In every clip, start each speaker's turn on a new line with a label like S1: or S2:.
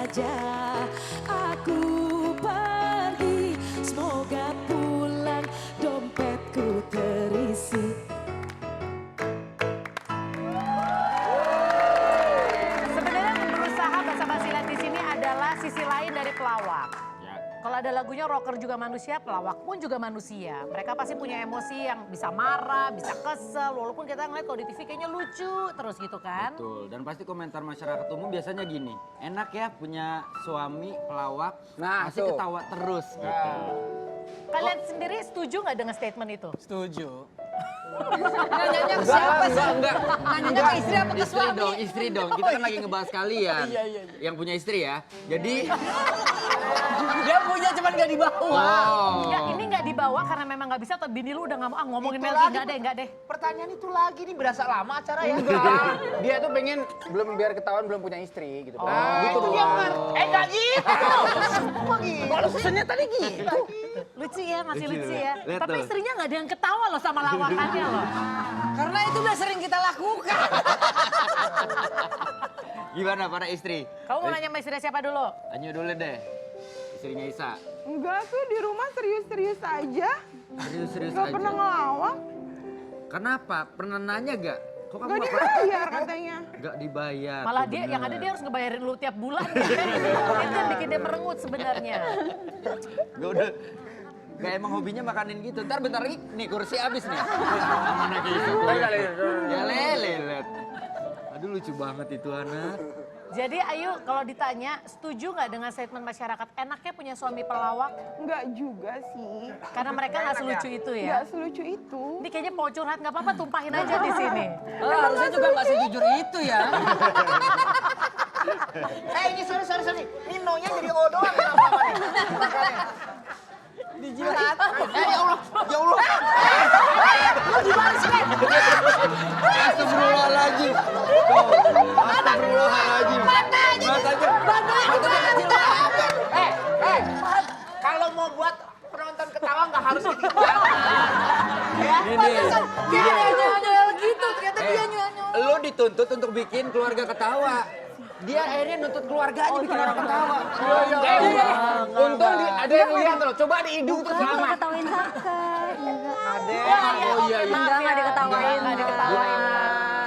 S1: saja aku pergi, semoga pulang dompetku terisi.
S2: Sebenarnya berusaha basa-basi di sini adalah sisi lain dari pelawak. Kalau ada lagunya rocker juga manusia, pelawak pun juga manusia. Mereka pasti punya emosi yang bisa marah, bisa kesel. Walaupun kita ngeliat kalau di TV kayaknya lucu terus gitu kan.
S3: Betul, dan pasti komentar masyarakat umum biasanya gini. Enak ya punya suami pelawak, masih ketawa terus gitu.
S2: Kalian sendiri setuju nggak dengan statement itu?
S4: Setuju.
S5: Nanyanya ke siapa sih?
S3: Enggak.
S5: Nanyanya ke istri apa ke suami?
S3: Istri dong. Kita kan lagi ngebahas kalian. Yang punya istri ya. Jadi
S4: Dia punya cuman gak dibawa.
S2: Ya ini nggak dibawa karena memang nggak bisa atau bini lu udah nggak mau ngomongin
S6: Itu
S2: Melky,
S6: lagi,
S2: nggak deh.
S6: Pertanyaan itu lagi nih berasa lama acara ya.
S7: Enggak, dia tuh pengen belum biar ketahuan belum punya istri gitu.
S6: Gitu dia nggak. Enggak gitu. Kok gitu?
S7: Kalau pesennya tadi gitu.
S2: Lucu ya, masih lucu ya.
S3: Lihat
S2: Tapi
S3: tuh.
S2: istrinya nggak ada yang ketawa loh sama lawakannya loh.
S5: Karena itu udah sering kita lakukan.
S3: gimana para istri?
S2: Kamu mau nanya sama istri siapa dulu?
S3: Anyu dulu deh. Istrinya Isa.
S8: Enggak tuh di rumah serius-serius aja.
S3: Serius-serius
S8: Gak
S3: aja.
S8: pernah ngelawak.
S3: Kenapa? Pernah nanya gak? Kok kamu
S8: Gak
S3: gak pernah?
S8: dibayar katanya.
S3: Gak dibayar.
S2: Malah
S3: tuh
S2: dia
S3: bener.
S2: yang ada dia harus ngebayarin lu tiap bulan. Itu yang bikin dia merengut sebenarnya.
S3: Gak udah. Gak emang hobinya makanin gitu. Ntar bentar lagi nih kursi habis nih. Sama anak itu. Ya lele. Lihat. Aduh lucu banget itu anak.
S2: Jadi Ayu kalau ditanya setuju nggak dengan statement masyarakat enaknya punya suami pelawak?
S8: Enggak juga sih.
S2: Karena mereka nggak selucu itu ya.
S8: Enggak selucu itu.
S2: Ini kayaknya mau curhat nggak apa-apa tumpahin aja di sini.
S5: Harusnya juga gak sejujur itu ya.
S6: Ini sorry. Ninonya jadi O doang ya apa nih? Makanya.
S5: Dijilat.
S6: Ya Allah. Lu gimana sih, Len?
S3: Astagfirullahaladzim. Astagfirullahaladzim. Matanya kecil banget.
S6: Kalau mau buat penonton ketawa nggak harus gitu. Ya.
S5: Dia nyuanyol gitu, ternyata dia nyuanyol.
S3: Lu dituntut untuk bikin keluarga ketawa. Dia akhirnya nuntut keluarganya bikin orang ketawa.
S7: Untung ada yang lihat loh. Coba di hidung tuh sama.
S9: Ketawain kakak.
S2: Enggak diketawain. Nggak diketawain.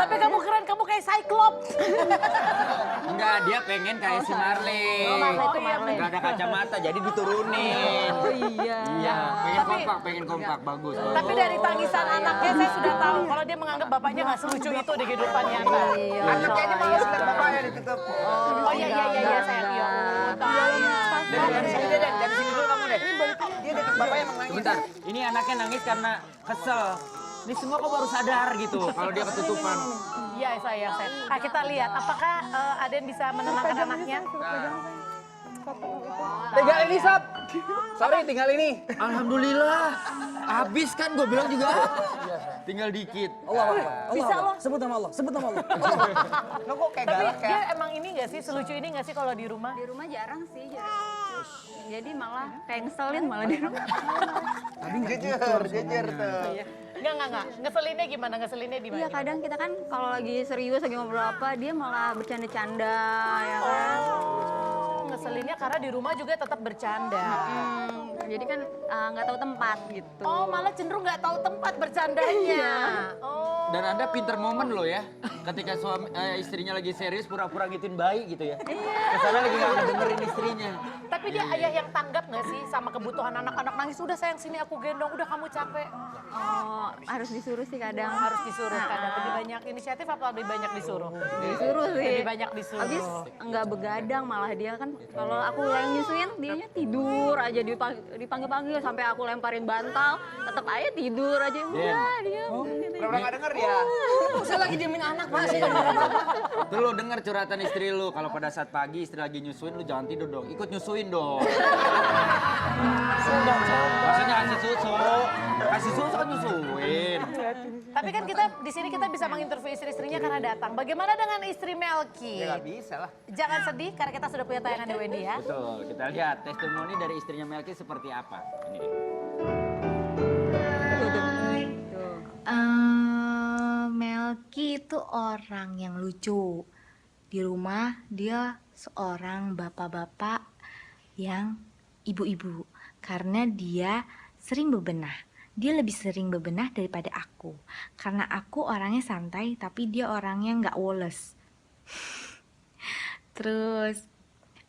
S2: Tapi kamu keren, kamu kayak Cyclops.
S3: Enggak, dia pengen kayak si Marley.
S2: Oh, iya,
S3: Enggak ada kacamata, jadi diturunin.
S9: Oh iya.
S3: Iya, pengen kompak, bagus.
S2: Tapi dari tangisan anaknya saya sudah tahu kalau dia menganggap bapaknya nggak selucu itu di kehidupan nyata.
S6: Anaknya ini malas lihat bapaknya ditutup.
S2: Oh iya sayang. Ya
S6: Dari sini deh, dari sini dulu kamu deh. Dia dekat bapaknya emang nangis.
S3: Sebentar, ini anaknya nangis karena kesel. Ini semua kok baru sadar gitu kalau dia ketutupan.
S2: Iya sayang. Nah, kita lihat apakah ada yang bisa menenangkan anaknya.
S7: Tinggal ini, Sob. Sorry, tinggal ini.
S3: Alhamdulillah, habis kan gue bilang juga. Tinggal dikit.
S5: Bisa loh. Sebut nama Allah.
S6: Lo kok kayak
S2: Tapi
S6: galak ya?
S2: dia emang ini nggak sih selucu ini nggak sih kalau di rumah?
S9: Di rumah jarang sih, jadi malah kayak ngeselin malah di rumah.
S6: Jujur tuh.
S2: Enggak. Ngeselinnya di mana?
S9: Iya kadang kita kan kalau lagi serius lagi ngobrol apa dia malah bercanda-canda ya kan.
S2: Ngeselinnya karena di rumah juga tetap bercanda.
S9: Jadi kan nggak tahu tempat gitu.
S2: Oh malah cenderung nggak tahu tempat bercandanya. Oh.
S3: Dan Anda pinter momen loh ya. Ketika istrinya lagi serius pura-pura ngituin bayi gitu ya. Kesana lagi nggak dengerin istrinya.
S2: Tapi dia ayah yang tanggap nggak sih sama kebutuhan anak-anak nangis? Udah sayang sini aku gendong, udah kamu capek.
S9: Oh harus disuruh sih kadang.
S2: Harus disuruh kadang. Lebih banyak inisiatif apa lebih banyak disuruh?
S9: Disuruh sih.
S2: Lebih banyak disuruh.
S9: Habis nggak begadang malah dia kan kalau aku yang nyusuin dianya tidur aja dipanggil-panggil sampai aku lemparin bantal tetap aja tidur aja udah dia.
S6: Pernah nggak denger dia?
S5: Saya lagi diemin anak masih.
S3: Tuh lo denger curhatan istri lu. Kalau pada saat pagi istri lagi nyusuin lu jangan tidur dong. Ikut nyusuin dong. Maksudnya kasih susu. Kasih susu kan nyusuin.
S2: Tapi kan kita di sini kita bisa menginterview istri-istrinya karena datang. Bagaimana dengan istri Melky?
S6: Ya nggak bisa lah.
S2: Jangan sedih karena kita sudah punya tayangan di Wendy ya.
S3: Betul. Kita lihat testimoni dari istrinya Melky seperti apa. Ini dia.
S10: Melky itu orang yang lucu, Di rumah dia seorang bapak-bapak yang ibu-ibu. Karena dia sering bebenah. Dia lebih sering bebenah daripada aku. Karena aku orangnya santai, tapi dia orangnya nggak woles. Terus,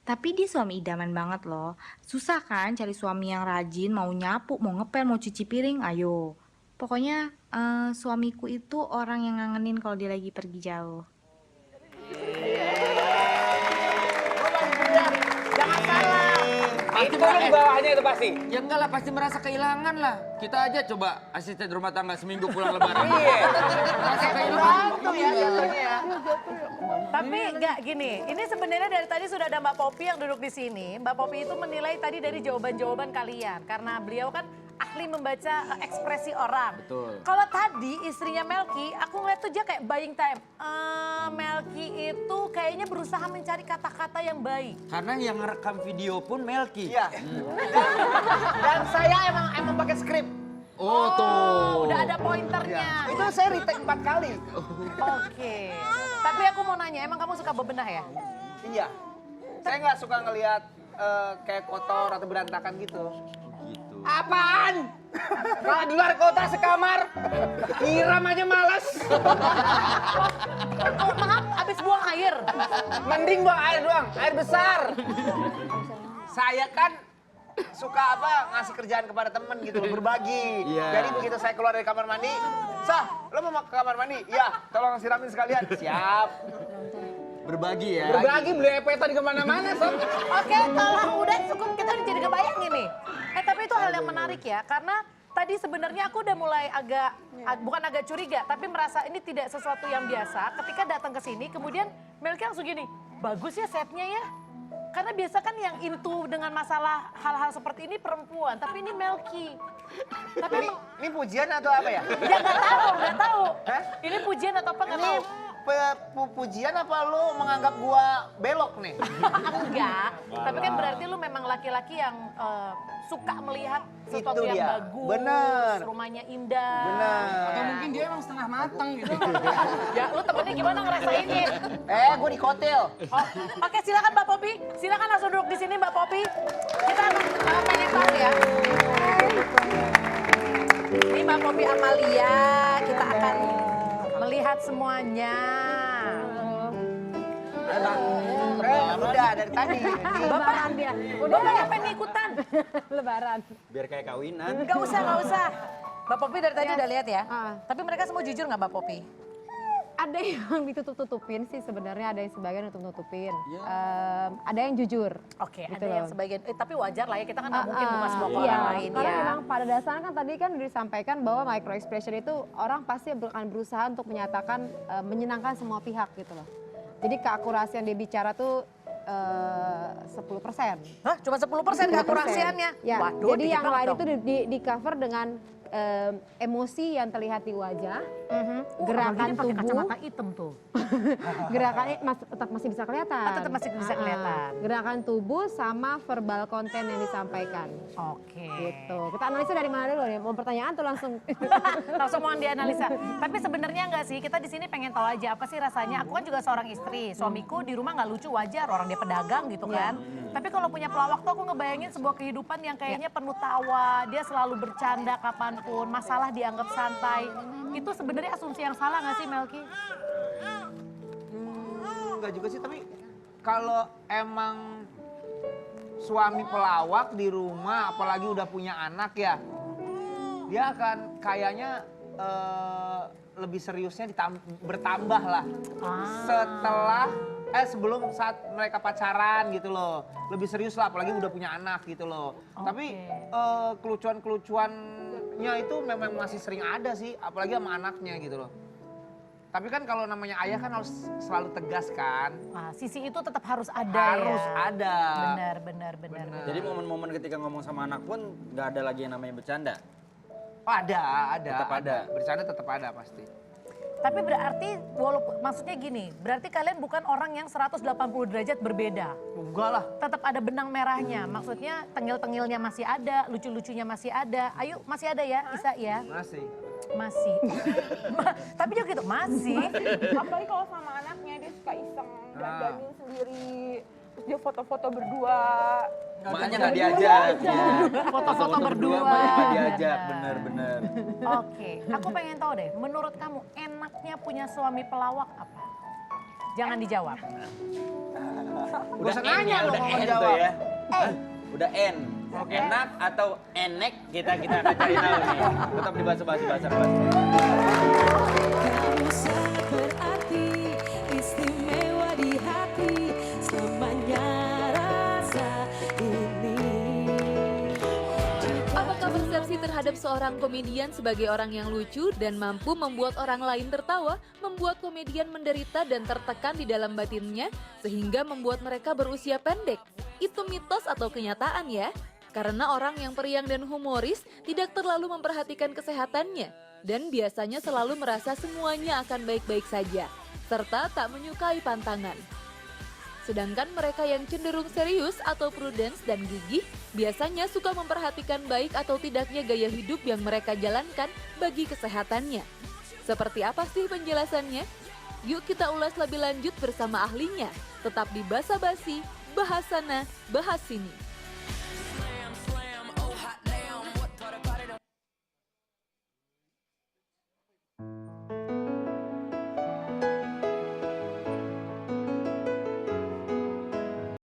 S10: tapi dia suami idaman banget loh. Susah kan cari suami yang rajin, mau nyapu, mau ngepel, mau cuci piring, ayo. Pokoknya suamiku itu orang yang ngangenin kalau dia lagi pergi jauh.
S2: Jangan salah.
S7: Itu kan di bawahnya itu pasti.
S3: Ya enggak lah, pasti merasa kehilangan lah. Kita aja coba asisten rumah tangga seminggu pulang lebaran.
S7: Iya.
S3: Merasa kehilangan.
S2: Tapi enggak gini, ini sebenarnya dari tadi sudah ada Mbak Popi yang duduk di sini. Mbak Popi itu menilai tadi dari jawaban-jawaban kalian. Karena beliau kan ahli membaca ekspresi orang.
S3: Betul.
S2: Kalau tadi istrinya Melki, aku ngeliat tuh dia kayak buying time. Melki itu kayaknya berusaha mencari kata-kata yang baik.
S3: Karena yang ngerekam video pun Melki.
S6: Iya. Dan saya emang pakai skrip.
S3: Oh tuh.
S2: Udah ada pointernya.
S6: Itu saya retake 4 kali.
S2: Oke. Tapi aku mau nanya, emang kamu suka bebenah ya?
S6: Iya. Saya nggak suka ngelihat kayak kotor atau berantakan gitu.
S3: Gitu.
S7: Apaan? Kalau di luar kota sekamar, nyiram aja males.
S2: Oh, maaf, habis buang air.
S7: Mending buang air doang, air besar.
S6: Saya kan suka ngasih kerjaan kepada temen gitu, berbagi.
S3: Iya.
S6: Jadi begitu saya keluar dari kamar mandi, Sah, lo mau ke kamar mandi? Iya, tolong siramin sekalian. Siap.
S3: Berbagi ya.
S7: Berbagi beli epeta di kemana-mana, Sob.
S2: Oke, kalau udah cukup kita udah jadi kebayang ini. Tapi itu hal yang menarik ya, karena tadi sebenarnya aku udah mulai bukan agak curiga, tapi merasa ini tidak sesuatu yang biasa. Ketika datang ke sini, kemudian Melki langsung gini, bagus ya setnya ya. Karena biasa kan yang into dengan masalah hal-hal seperti ini perempuan, tapi ini Melki. Tapi
S6: ini pujian atau apa ya?
S2: Ya nggak tahu. Hah? Ini pujian atau apa nggak tahu.
S6: Pujian apa lu menganggap gua belok nih?
S2: Enggak, tapi kan berarti lu memang laki-laki yang suka melihat sesuatu yang bagus.
S6: Bener.
S2: Rumahnya indah.
S6: Bener.
S4: Atau mungkin dia emang setengah matang gitu.
S2: Ya lu temennya gimana ngerasainnya?
S6: Gua di hotel.
S2: Oh, oke silakan Mbak Popi. Silakan langsung duduk di sini Mbak Popi. Kita akan pengen tahu ya. Ini Mbak Popi Amalia, kita akan melihat semuanya.
S6: Udah dari tadi.
S2: Bapak dia. Bapak yang pengen ikutan.
S5: Lebaran.
S3: Biar kayak kawinan.
S2: Nggak usah. Mbak Popi dari tadi udah lihat ya. Tapi mereka semua jujur nggak Mbak Popi?
S5: Ada yang ditutup-tutupin sih sebenarnya, ada yang sebagian tutup-tutupin. Ada yang jujur.
S2: Oke,
S5: gitu
S2: ada yang
S5: loh.
S2: sebagian. Tapi wajar lah ya, kita kan nggak mungkin buka semua ke
S5: Iya,
S2: orang lain
S5: karena
S2: ya.
S5: memang pada dasarnya kan tadi kan disampaikan bahwa micro expression itu orang pasti akan berusaha untuk menyatakan menyenangkan semua pihak gitu loh. Jadi keakurasian dia bicara tuh 10%.
S2: Hah? Cuma 10% keakurasiannya?
S5: Ya,
S2: Waduh,
S5: jadi
S2: dikit
S5: yang
S2: banget
S5: lain
S2: dong.
S5: itu di cover dengan emosi yang terlihat di wajah, gerakan
S2: pakai
S5: tubuh,
S2: kacamata hitam tuh.
S5: gerakannya tetap masih bisa kelihatan.
S2: Tetap masih bisa kelihatan.
S5: Gerakan tubuh sama verbal konten yang disampaikan.
S2: Oke.
S5: Gitu. Kita analisa dari mana dulu nih? Mau pertanyaan tuh langsung?
S2: Langsung mau dianalisa. Tapi sebenarnya enggak sih, kita di sini pengen tahu aja apa sih rasanya. Aku kan juga seorang istri, suamiku di rumah nggak lucu, wajar, orang dia pedagang gitu kan. Tapi kalau punya pelawak tuh aku ngebayangin sebuah kehidupan yang kayaknya penuh tawa, dia selalu bercanda kapanpun, masalah dianggap santai. Itu sebenarnya asumsi yang salah nggak sih Melki?
S6: Enggak juga sih, tapi kalau emang suami pelawak di rumah, apalagi udah punya anak ya, dia akan kayaknya lebih seriusnya bertambah lah. Setelah sebelum saat mereka pacaran gitu loh, lebih serius lah, apalagi udah punya anak gitu loh. Tapi kelucuan-kelucuannya itu memang masih sering ada sih, apalagi sama anaknya gitu loh. Tapi kan kalau namanya ayah kan harus selalu tegas kan.
S2: Nah, sisi itu tetap harus ada.
S6: Harus ada.
S2: Benar.
S3: Jadi momen-momen ketika ngomong sama anak pun nggak ada lagi yang namanya bercanda.
S6: Oh, ada.
S3: Tetap ada.
S6: Bercanda tetap ada pasti.
S2: Tapi berarti walaupun maksudnya gini, berarti kalian bukan orang yang 180 derajat berbeda.
S6: Enggak lah.
S2: Tetap ada benang merahnya. Maksudnya tengil-tengilnya masih ada, lucu-lucunya masih ada. Ayo, masih ada ya, Isa ya?
S6: Masih.
S2: Tapi juga gitu, masih.
S8: Apalagi kalau sama anaknya dia suka iseng. dandanin sendiri. Terus dia foto-foto berdua.
S3: Makanya nggak diajak. Ya.
S2: Foto-foto berdua.
S3: Makanya nggak diajak, bener-bener.
S2: Oke, aku pengen tahu deh, menurut kamu enaknya punya suami pelawak apa? Jangan dijawab.
S3: Udah
S6: usah
S3: N
S6: nanya
S3: ya,
S6: lo
S3: udah
S6: mau
S3: N
S6: jawab.
S3: tuh ya. Udah N. Enak atau enek kita akan cari tahu nih. Tetap di basa-basi.
S1: Kamu sangat berarti, istimewa di hati, selamanya rasa ini.
S11: Apakah persepsi terhadap seorang komedian sebagai orang yang lucu dan mampu membuat orang lain tertawa, membuat komedian menderita dan tertekan di dalam batinnya, sehingga membuat mereka berusia pendek? Itu mitos atau kenyataan ya? Karena orang yang periang dan humoris tidak terlalu memperhatikan kesehatannya, dan biasanya selalu merasa semuanya akan baik-baik saja, serta tak menyukai pantangan. Sedangkan mereka yang cenderung serius atau prudence dan gigih biasanya suka memperhatikan baik atau tidaknya gaya hidup yang mereka jalankan bagi kesehatannya. Seperti apa sih penjelasannya? Yuk kita ulas lebih lanjut bersama ahlinya. Tetap di Basa Basi, bahas sana, bahas sini.